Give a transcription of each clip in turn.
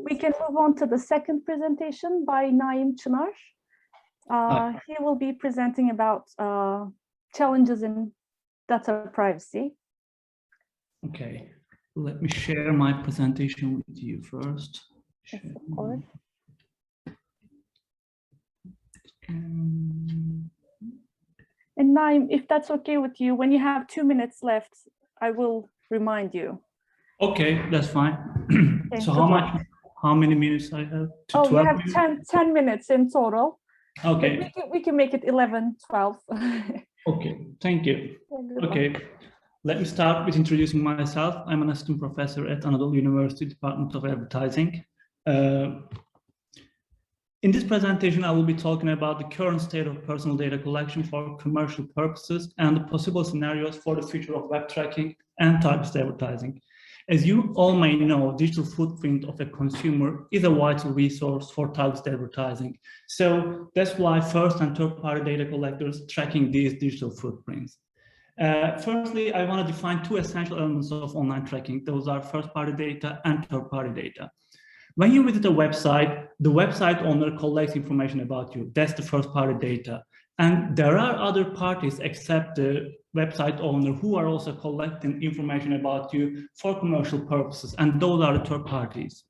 we can move on to the second presentation by Naim ÇINAR. He will be presenting about challenges in data privacy. Okay, let me share my presentation with you first. Yes, of course. And Naim, if that's okay with you, when you have 2 minutes left, I will remind you. Okay, that's fine. Okay, so how many minutes I have? You have 10 minutes in total. Okay. We can make it 11, 12. Okay, thank you. Okay, let me start with introducing myself. I'm an assistant professor at Anadolu University Department of Advertising. In this presentation, I will be talking about the current state of personal data collection for commercial purposes and the possible scenarios for the future of web tracking and targeted advertising. As you all may know, digital footprint of a consumer is a vital resource for targeted advertising. So that's why first and third party data collectors tracking these digital footprints. Firstly, I want to define two essential elements of online tracking. Those are first party data and third party data. When you visit a website, the website owner collects information about you. That's the first party data. And there are other parties except the website owner who are also collecting information about you for commercial purposes, and those are the third parties.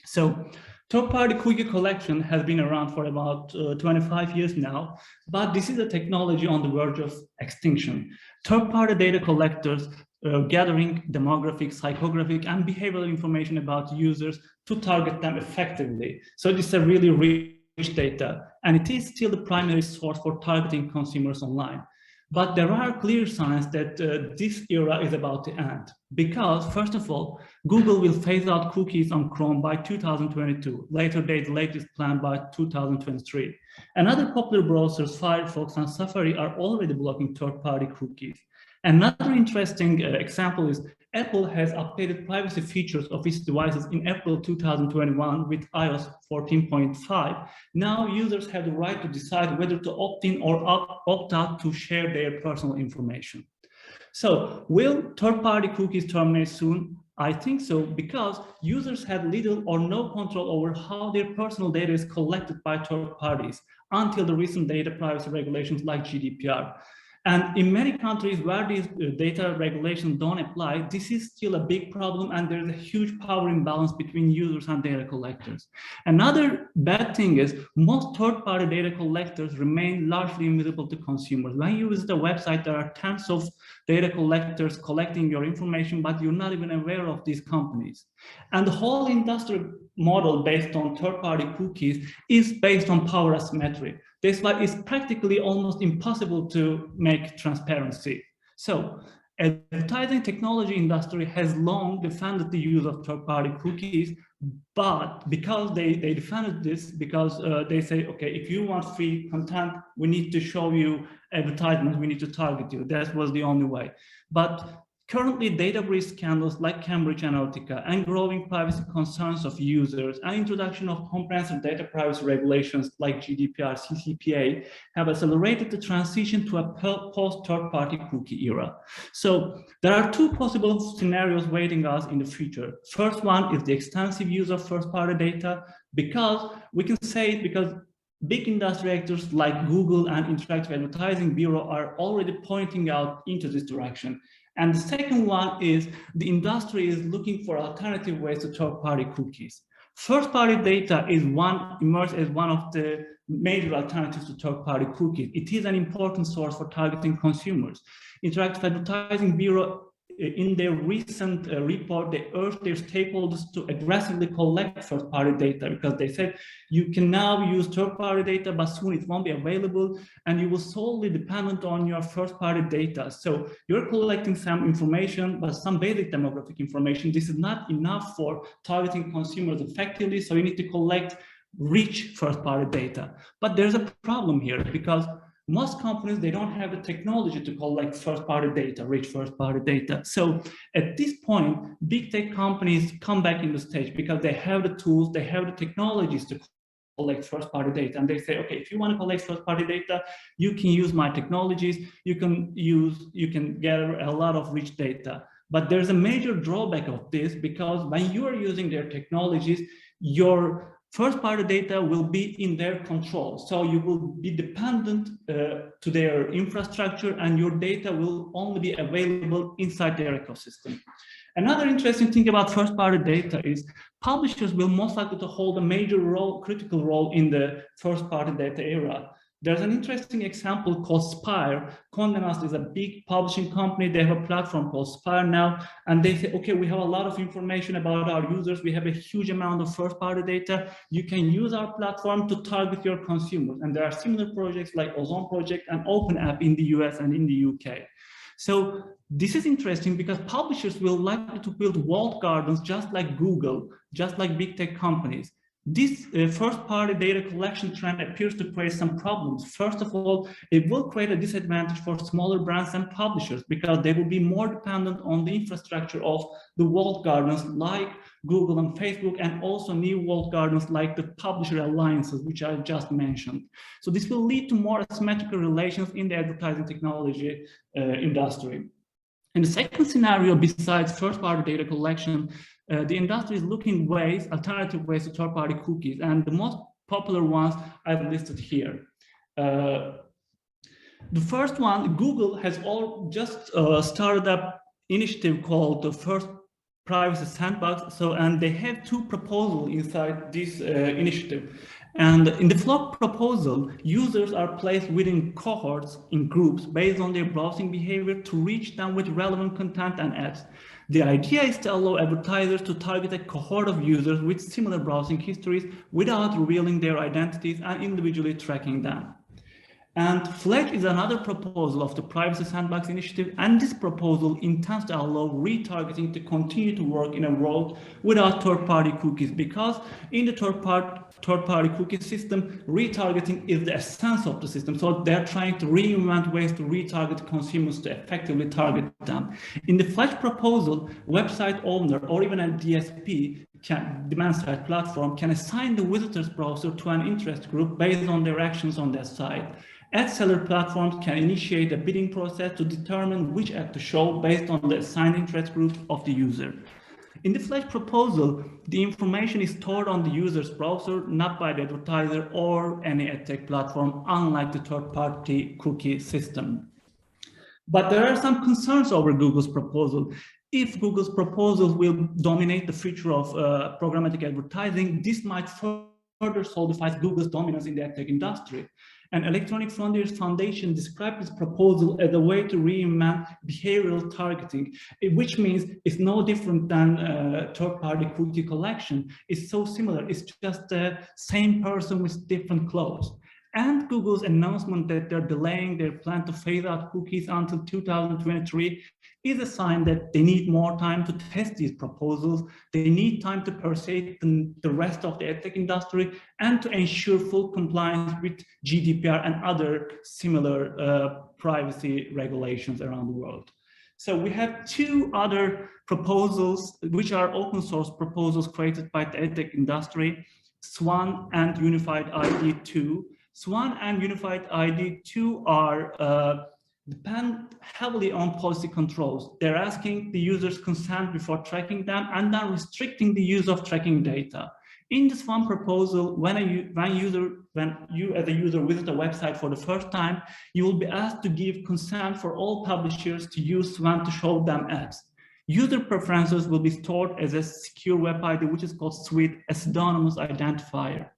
So third-party cookie collection has been around for about 25 years now, but this is a technology on the verge of extinction. Third-party data collectors gathering demographic, psychographic, and behavioral information about users to target them effectively. So this is a really rich data, and it is still the primary source for targeting consumers online. But there are clear signs that this era is about to end because, first of all, Google will phase out cookies on Chrome by 2022. Later, the latest plan by 2023. And other popular browsers, Firefox and Safari, are already blocking third-party cookies. Another interesting example is Apple has updated privacy features of its devices in April 2021 with iOS 14.5. Now users have the right to decide whether to opt in or opt out to share their personal information. So will third-party cookies terminate soon? I think so, because users had little or no control over how their personal data is collected by third parties until the recent data privacy regulations like GDPR. And in many countries where these data regulations don't apply, this is still a big problem, and there's a huge power imbalance between users and data collectors. Another bad thing is most third-party data collectors remain largely invisible to consumers. When you visit a website, there are tons of data collectors collecting your information, but you're not even aware of these companies. And the whole industry model based on third-party cookies is based on power asymmetry. That's why it's practically almost impossible to make transparency. So, advertising technology industry has long defended the use of third-party cookies, but because they defended this, because they say, okay, if you want free content, we need to show you advertisements, we need to target you. That was the only way. But currently, data breach scandals like Cambridge Analytica and growing privacy concerns of users and introduction of comprehensive data privacy regulations like GDPR, CCPA have accelerated the transition to a post-third-party cookie era. So there are two possible scenarios waiting us in the future. First one is the extensive use of first-party data, because we can say it because big industry actors like Google and Interactive Advertising Bureau are already pointing out into this direction. And the second one is the industry is looking for alternative ways to third-party cookies. First-party data is emerged as one of the major alternatives to third-party cookies. It is an important source for targeting consumers. Interactive Advertising Bureau, in their recent report, they urged their stakeholders to aggressively collect first-party data because they said you can now use third-party data, but soon it won't be available, and you will solely dependent on your first-party data. So you're collecting some information, but some basic demographic information. This is not enough for targeting consumers effectively, so you need to collect rich first-party data. But there's a problem here because most companies, they don't have the technology to collect first-party data, rich first-party data. So at this point, big tech companies come back in the stage because they have the tools, they have the technologies to collect first-party data. And they say, okay, if you want to collect first-party data, you can use my technologies, you can gather a lot of rich data. But there's a major drawback of this because when you are using their technologies, your first-party data will be in their control. So you will be dependent to their infrastructure, and your data will only be available inside their ecosystem. Another interesting thing about first-party data is publishers will most likely to hold a major role, critical role in the first-party data era. There's an interesting example called Spire. Condé Nast is a big publishing company. They have a platform called Spire now, and they say, okay, we have a lot of information about our users. We have a huge amount of first-party data. You can use our platform to target your consumers. And there are similar projects like Ozone Project and Open App in the US and in the UK. So this is interesting because publishers will likely to build walled gardens just like Google, just like big tech companies. This first-party data collection trend appears to create some problems. First of all, it will create a disadvantage for smaller brands and publishers because they will be more dependent on the infrastructure of the walled gardens like Google and Facebook, and also new walled gardens like the publisher alliances, which I just mentioned. So this will lead to more asymmetrical relations in the advertising technology industry. In the second scenario, besides first-party data collection, the industry is looking ways, alternative ways to third-party cookies, and the most popular ones I've listed here. The first one, Google has just started up initiative called the First Privacy Sandbox. And they have two proposals inside this initiative. And in the FLOC proposal, users are placed within cohorts in groups based on their browsing behavior to reach them with relevant content and ads. The idea is to allow advertisers to target a cohort of users with similar browsing histories without revealing their identities and individually tracking them. And FLEDGE is another proposal of the Privacy Sandbox initiative, and this proposal intends to allow retargeting to continue to work in a world without third-party cookies, because in the third-party cookie system, retargeting is the essence of the system. So they're trying to reinvent ways to retarget consumers to effectively target them. In the FLEDGE proposal, website owner or even a DSP, demand-side platform, can assign the visitor's browser to an interest group based on their actions on that site. Ad seller platforms can initiate a bidding process to determine which ad to show based on the assigned interest group of the user. In the FLEDGE proposal, the information is stored on the user's browser, not by the advertiser or any ad tech platform, unlike the third-party cookie system. But there are some concerns over Google's proposal. If Google's proposal will dominate the future of programmatic advertising, this might further solidify Google's dominance in the ad tech industry. And Electronic Frontiers Foundation described this proposal as a way to reinvent behavioral targeting, which means it's no different than third-party cookie collection. It's so similar. It's just the same person with different clothes. And Google's announcement that they're delaying their plan to phase out cookies until 2023 is a sign that they need more time to test these proposals. They need time to persuade the rest of the edtech industry and to ensure full compliance with GDPR and other similar privacy regulations around the world. So we have two other proposals, which are open source proposals created by the edtech industry, Swan and Unified ID 2. Swan and Unified ID 2 are depend heavily on policy controls. They're asking the user's consent before tracking them and then restricting the use of tracking data. In this Swan proposal, when you as a user visit a website for the first time, you will be asked to give consent for all publishers to use Swan to show them ads. User preferences will be stored as a secure web ID, which is called SWIT, a pseudonymous identifier.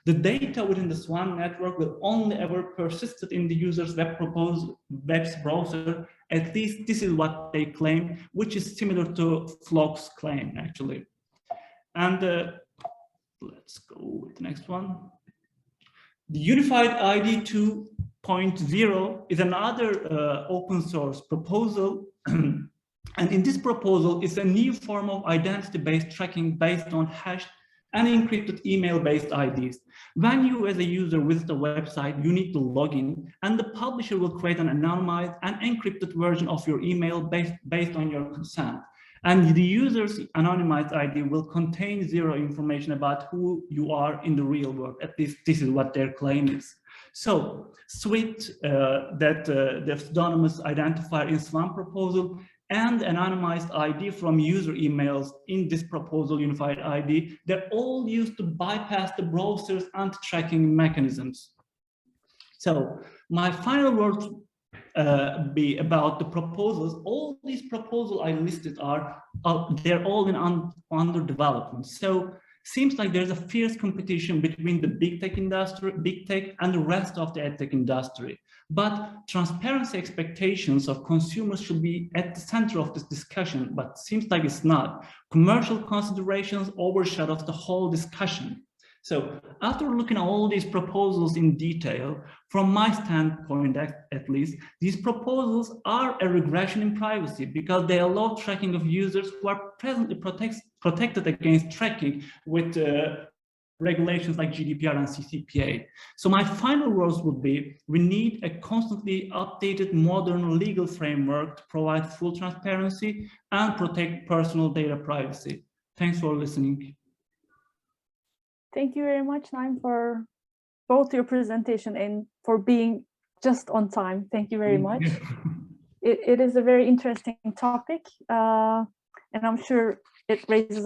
The data within the Swan network will only ever persist in the user's web's browser. At least this is what they claim, which is similar to FLOC's claim, actually. And let's go with the next one. The Unified ID 2.0 is another open source proposal. And in this proposal, it's a new form of identity-based tracking based on hashed and encrypted email-based IDs. When you as a user visit a website, you need to log in, and the publisher will create an anonymized and encrypted version of your email based on your consent. And the user's anonymized ID will contain zero information about who you are in the real world. At least this is what their claim is. So SWIT, the pseudonymous identifier in Swan proposal, and anonymized ID from user emails in this proposal unified ID, they're all used to bypass the browser's anti-tracking mechanisms. So my final words be about the proposals. All these proposals I listed they're all under development. So seems like there's a fierce competition between the big tech and the rest of the edtech industry. But transparency expectations of consumers should be at the center of this discussion, but seems like it's not. Commercial considerations overshadow the whole discussion. So after looking at all these proposals in detail, from my standpoint at least, these proposals are a regression in privacy because they allow tracking of users who are presently protected against tracking with regulations like GDPR and CCPA. So my final words would be, we need a constantly updated modern legal framework to provide full transparency and protect personal data privacy. Thanks for listening. Thank you very much, Naim, for both your presentation and for being just on time. Thank you very much. It is a very interesting topic, and I'm sure it raises a